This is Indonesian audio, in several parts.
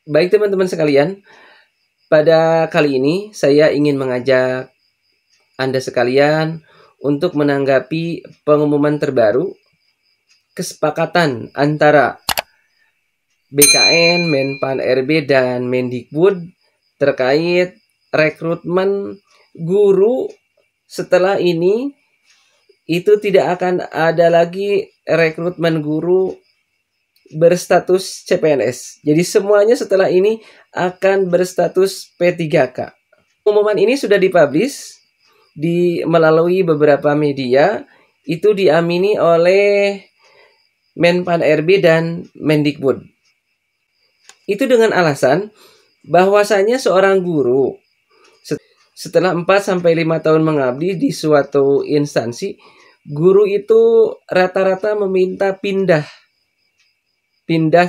Baik teman-teman sekalian, pada kali ini saya ingin mengajak Anda sekalian untuk menanggapi pengumuman terbaru kesepakatan antara BKN, Menpan RB, dan Mendikbud terkait rekrutmen guru. Setelah ini itu tidak akan ada lagi rekrutmen guru berstatus CPNS. Jadi semuanya setelah ini akan berstatus P3K. Pengumuman ini sudah dipublish melalui beberapa media, itu diamini oleh Menpan RB dan Mendikbud. Itu dengan alasan bahwasanya seorang guru setelah 4-5 tahun mengabdi di suatu instansi, guru itu rata-rata meminta pindah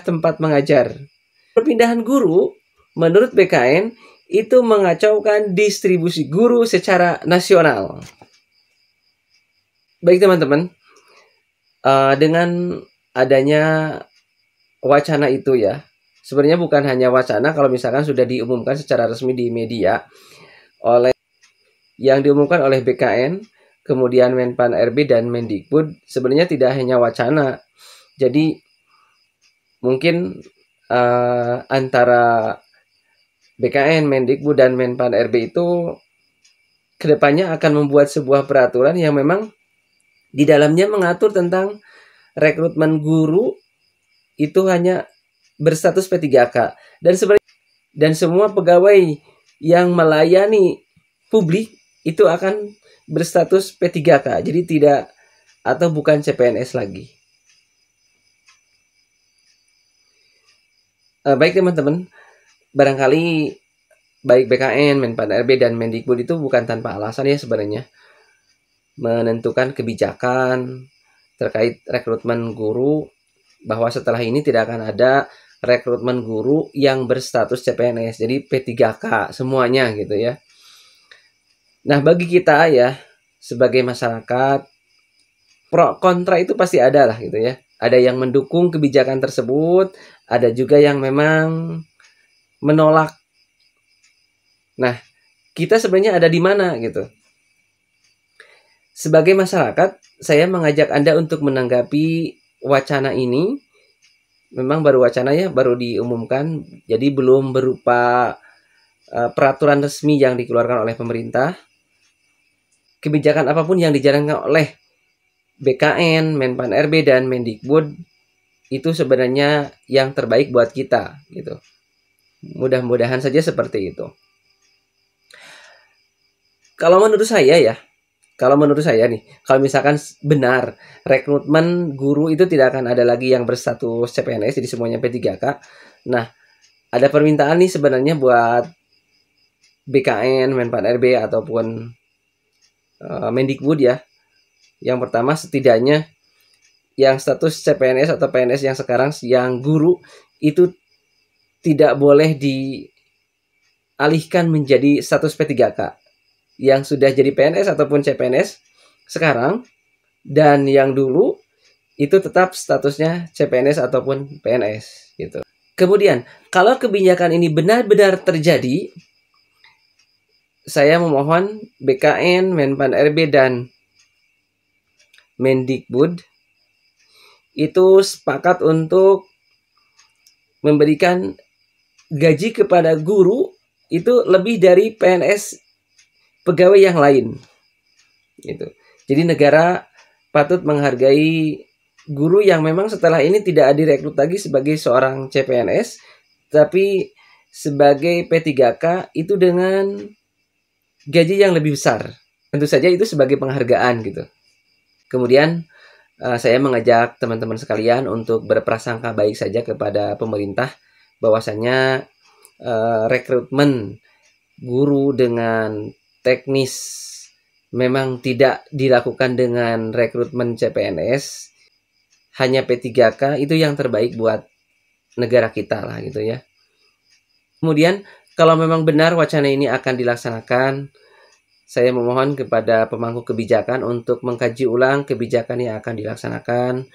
tempat mengajar. Perpindahan guru menurut BKN itu mengacaukan distribusi guru secara nasional. Baik teman-teman, dengan adanya wacana itu ya, sebenarnya bukan hanya wacana kalau misalkan sudah diumumkan secara resmi di media yang diumumkan oleh BKN, kemudian Menpan RB dan Mendikbud, sebenarnya tidak hanya wacana. Jadi mungkin antara BKN, Mendikbud, dan Menpan RB itu kedepannya akan membuat sebuah peraturan yang memang di dalamnya mengatur tentang rekrutmen guru itu hanya berstatus P3K. Dan semua pegawai yang melayani publik itu akan berstatus P3K. Jadi tidak atau bukan CPNS lagi. Baik teman-teman, barangkali baik BKN, Menpan RB, dan Mendikbud itu bukan tanpa alasan ya sebenarnya menentukan kebijakan terkait rekrutmen guru, bahwa setelah ini tidak akan ada rekrutmen guru yang berstatus CPNS, jadi P3K semuanya gitu ya. Nah bagi kita ya sebagai masyarakat, pro kontra itu pasti ada lah gitu ya. Ada yang mendukung kebijakan tersebut, ada juga yang memang menolak. Nah, kita sebenarnya ada di mana gitu. Sebagai masyarakat, saya mengajak Anda untuk menanggapi wacana ini. Memang baru wacana ya, baru diumumkan, jadi belum berupa peraturan resmi yang dikeluarkan oleh pemerintah. Kebijakan apapun yang dijalankan oleh BKN, Menpan RB, dan Mendikbud itu sebenarnya yang terbaik buat kita gitu. Mudah-mudahan saja seperti itu. Kalau menurut saya nih, kalau misalkan benar rekrutmen guru itu tidak akan ada lagi yang berstatus CPNS, jadi semuanya P3K. Nah, ada permintaan nih sebenarnya buat BKN, Menpan RB, ataupun Mendikbud ya. Yang pertama, setidaknya yang status CPNS atau PNS yang sekarang yang guru itu tidak boleh dialihkan menjadi status P3K. Yang sudah jadi PNS ataupun CPNS sekarang dan yang dulu itu tetap statusnya CPNS ataupun PNS gitu. Kemudian, kalau kebijakan ini benar-benar terjadi, saya memohon BKN, Menpan RB, dan Mendikbud itu sepakat untuk memberikan gaji kepada guru itu lebih dari PNS pegawai yang lain gitu. Jadi negara patut menghargai guru yang memang setelah ini tidak direkrut lagi sebagai seorang CPNS, tapi sebagai P3K itu dengan gaji yang lebih besar. Tentu saja itu sebagai penghargaan gitu. Kemudian saya mengajak teman-teman sekalian untuk berprasangka baik saja kepada pemerintah, bahwasanya rekrutmen guru dengan teknis memang tidak dilakukan dengan rekrutmen CPNS, hanya P3K itu yang terbaik buat negara kita lah gitu ya. Kemudian kalau memang benar wacana ini akan dilaksanakan, saya memohon kepada pemangku kebijakan untuk mengkaji ulang kebijakan yang akan dilaksanakan.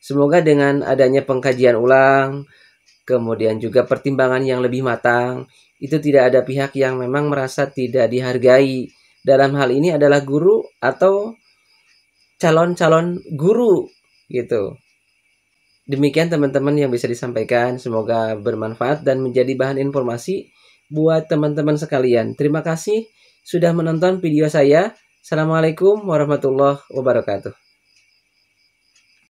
Semoga dengan adanya pengkajian ulang, kemudian juga pertimbangan yang lebih matang. Itu tidak ada pihak yang memang merasa tidak dihargai. Dalam hal ini adalah guru atau calon-calon guru gitu. Demikian teman-teman yang bisa disampaikan. Semoga bermanfaat dan menjadi bahan informasi buat teman-teman sekalian. Terima kasih sudah menonton video saya. Assalamualaikum warahmatullahi wabarakatuh.